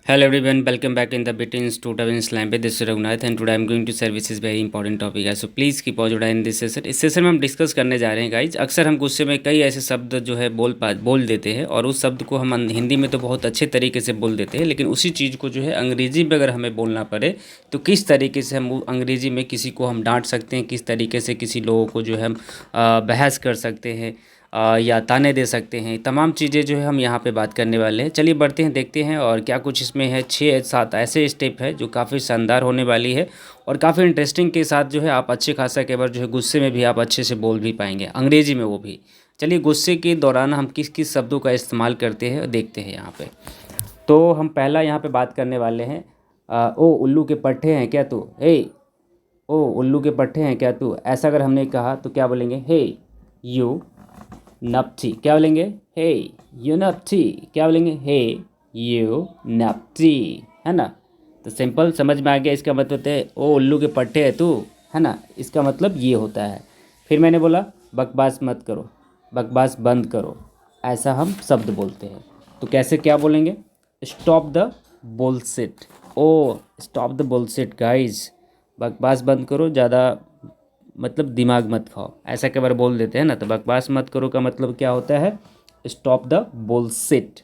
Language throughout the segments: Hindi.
Hello everyone, welcome back in the Bit Institute of English language. This is Raghunath and today I am going to share this is very important topic guys. So please keep watching in this session. इस सेशन में हम डिस्कस करने जा रहे हैं गाइज। अक्सर हम गुस्से में कई ऐसे शब्द जो है बोल देते हैं और उस शब्द को हम हिंदी में तो बहुत अच्छे तरीके से बोल देते हैं, लेकिन उसी चीज़ को जो है अंग्रेजी में अगर हमें बोलना पड़े तो किस तरीके से हम अंग्रेजी में किसी को हम डांट सकते हैं, किस तरीके से किसी लोगों को जो है हम बहस कर सकते हैं या ताने दे सकते हैं। तमाम चीज़ें जो है हम यहाँ पे बात करने वाले हैं। चलिए बढ़ते हैं, देखते हैं और क्या कुछ इसमें है। 6-7 ऐसे स्टेप है जो काफ़ी शानदार होने वाली है और काफ़ी इंटरेस्टिंग के साथ जो है आप अच्छे खासा कई बार जो है गुस्से में भी आप अच्छे से बोल भी पाएंगे, अंग्रेजी में वो भी। चलिए गुस्से के दौरान हम किस किस शब्दों का इस्तेमाल करते हैं देखते हैं यहाँ पे। तो हम पहला यहाँ पे बात करने वाले हैं ओ उल्लू के पट्टे हैं क्या तू, हे ओ उल्लू के पट्टे हैं क्या तू। ऐसा अगर हमने कहा तो क्या बोलेंगे, हे यू नपटी। क्या बोलेंगे, हे यू नपटी। क्या बोलेंगे, हे यू नपटी, है ना। तो सिंपल समझ में आ गया। इसका मतलब होता है ओ उल्लू के पट्टे है तू, है ना। इसका मतलब ये होता है। फिर मैंने बोला बकवास मत करो, बकवास बंद करो, ऐसा हम शब्द बोलते हैं। तो कैसे क्या बोलेंगे, stop the bullshit. Oh stop the bullshit guys, बकवास बंद करो, ज़्यादा मतलब दिमाग मत खाओ, ऐसा कई बार बोल देते हैं ना। तो बकवास मत करो का मतलब क्या होता है, स्टॉप द बुलशिट,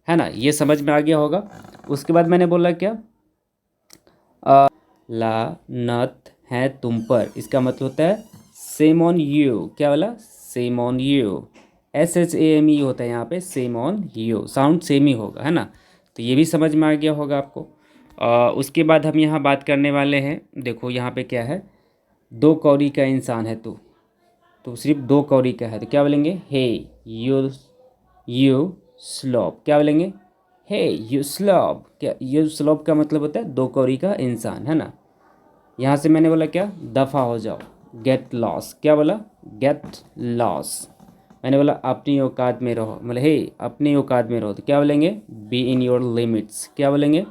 है ना। ये समझ में आ गया होगा। उसके बाद मैंने बोला क्या, लानत है तुम पर। इसका मतलब होता है सेम ऑन यू। क्या बोला, सेम ऑन यू। SHAME होता है यहाँ पे, same on you, sound same ही होगा, है ना। तो ये भी समझ में आ गया होगा आपको। उसके बाद हम यहाँ बात करने वाले हैं, देखो यहाँ पे क्या है, 2 कौड़ी का इंसान है तू। तो सिर्फ 2 कौड़ी का है तो क्या बोलेंगे, हे यू स्लोप। क्या बोलेंगे, हे यू स्लोप। क्या यू स्लोप का मतलब होता है 2 कौड़ी का इंसान, है ना। यहाँ से मैंने बोला क्या, दफ़ा हो जाओ, गेट लॉस। क्या बोला, गेट लॉस। मैंने बोला अपनी औकात में रहो, मतलब हे अपनी औकात में रहो। तो क्या बोलेंगे, बी इन योर लिमिट्स। क्या बोलेंगे,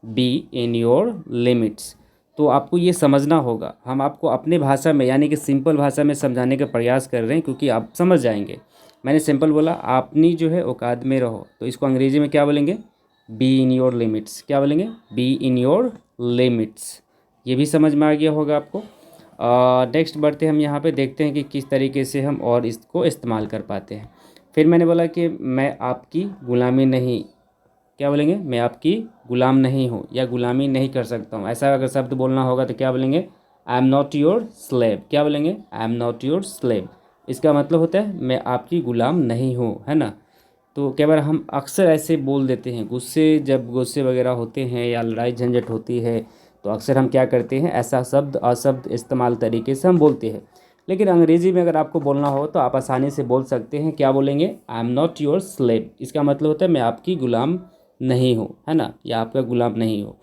बी इन योर लिमिट्स। तो आपको ये समझना होगा, हम आपको अपने भाषा में यानी कि सिंपल भाषा में समझाने का प्रयास कर रहे हैं क्योंकि आप समझ जाएंगे। मैंने सिंपल बोला अपनी जो है औकात में रहो, तो इसको अंग्रेजी में क्या बोलेंगे, बी इन योर लिमिट्स। क्या बोलेंगे, बी इन योर लिमिट्स। ये भी समझ में आ गया होगा आपको। नेक्स्ट बढ़ते हम यहाँ पे, देखते हैं कि किस तरीके से हम और इसको इस्तेमाल कर पाते हैं। फिर मैंने बोला कि मैं आपकी ग़ुलामी नहीं। क्या बोलेंगे, मैं आपकी ग़ुलाम नहीं हूँ या ग़ुलामी नहीं कर सकता हूँ। ऐसा अगर शब्द बोलना होगा तो क्या बोलेंगे, I am not your slave. क्या बोलेंगे, I am not your slave. इसका मतलब होता है मैं आपकी ग़ुलाम नहीं हूँ, है ना। तो कई बार हम अक्सर ऐसे बोल देते हैं, जब गुस्से वगैरह होते हैं या लड़ाई झंझट होती है तो अक्सर हम क्या करते हैं, ऐसा शब्द अशब्द इस्तेमाल तरीके से हम बोलते हैं। लेकिन अंग्रेजी में अगर आपको बोलना हो तो आप आसानी से बोल सकते हैं। क्या बोलेंगे, I am not your slave. इसका मतलब होता है मैं आपकी ग़ुलाम नहीं हूँ, है ना, या आपका ग़ुलाम नहीं हो।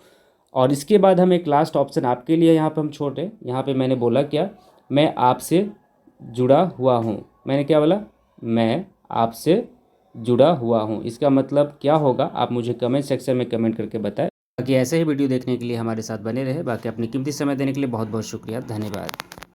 और इसके बाद हम एक लास्ट ऑप्शन आपके लिए यहाँ पे हम छोड़े। यहाँ पे मैंने बोला क्या, मैं आपसे जुड़ा हुआ हूँ। मैंने क्या बोला, मैं आपसे जुड़ा हुआ हूँ। इसका मतलब क्या होगा, आप मुझे कमेंट सेक्शन में कमेंट करके बताएं। बाकी ऐसे ही वीडियो देखने के लिए हमारे साथ बने रहे। बाकी अपनी कीमती समय देने के लिए बहुत बहुत शुक्रिया, धन्यवाद।